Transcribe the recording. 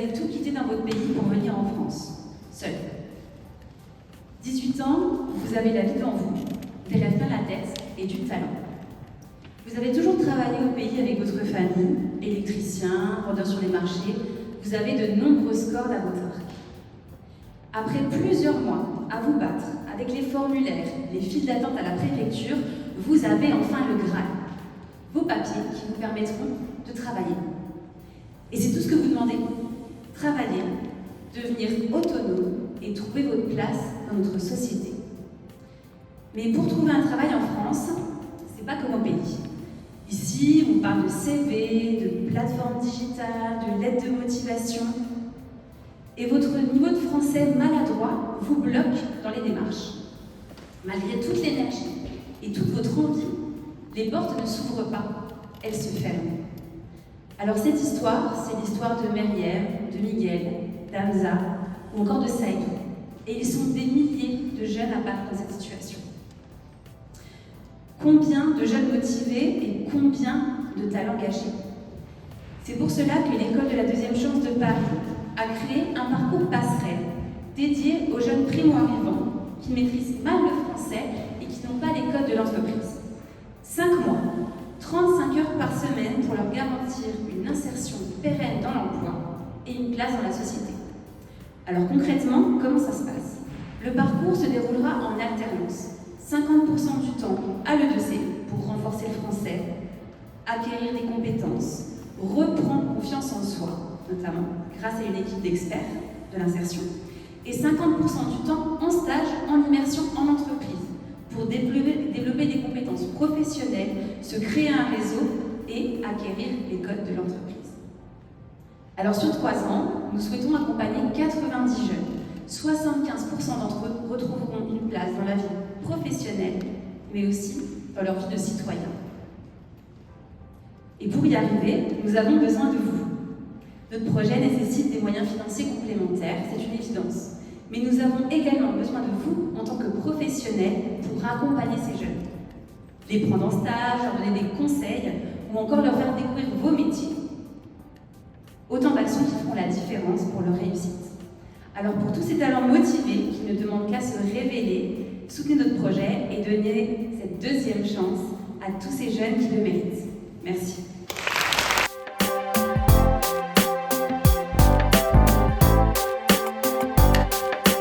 avez tout quitté dans votre pays pour venir en France, seul. 18 ans, vous avez la vie devant vous, des rêves plein la tête et du talent. Vous avez toujours travaillé au pays avec votre famille, électricien, vendeur sur les marchés, vous avez de nombreuses cordes à votre arc. Après plusieurs mois à vous battre avec les formulaires, les files d'attente à la préfecture, vous avez enfin le Graal. Vos papiers qui vous permettront de travailler. Et c'est tout ce que vous demandez. Travailler, devenir autonome et trouver votre place dans notre société. Mais pour trouver un travail en France, c'est pas comme au pays. Ici, on parle de CV, de plateforme digitale, de lettre de motivation. Et votre niveau de français maladroit vous bloque dans les démarches. Malgré toute l'énergie et toute votre envie, les portes ne s'ouvrent pas, elles se ferment. Alors cette histoire, c'est l'histoire de Meriem, de Miguel, d'Hamza ou encore de Saïdou. Et ils sont des milliers de jeunes à part dans cette situation. Combien de jeunes motivés et combien de talents gâchés? C'est pour cela que l'école de la deuxième chance de Paris a créé un parcours passerelle dédié aux jeunes primo-arrivants qui maîtrisent mal le français et qui n'ont pas les codes de l'entreprise. 5 mois, 35 heures par semaine pour leur garantir une insertion pérenne dans l'emploi et une place dans la société. Alors concrètement, comment ça se passe? Le parcours se déroulera en alternance. 50% du temps à l'E2C pour renforcer le français, acquérir des compétences, reprendre confiance en soi, notamment grâce à une équipe d'experts de l'insertion, et 50% du temps en stage, en immersion en entreprise, pour développer des compétences professionnelles, se créer un réseau et acquérir les codes de l'entreprise. Alors sur 3 ans, nous souhaitons accompagner 90 jeunes. 75% d'entre eux retrouveront une place dans la vie professionnelle, mais aussi dans leur vie de citoyen. Et pour y arriver, nous avons besoin de vous. Notre projet nécessite des moyens financiers complémentaires, c'est une évidence. Mais nous avons également besoin de vous en tant que professionnels pour accompagner ces jeunes. Les prendre en stage, leur donner des conseils ou encore leur faire découvrir vos métiers. Autant d'actions qui feront la différence pour leur réussite. Alors pour tous ces talents motivés qui ne demandent qu'à se révéler, soutenez notre projet et donnez cette deuxième chance à tous ces jeunes qui le méritent. Merci.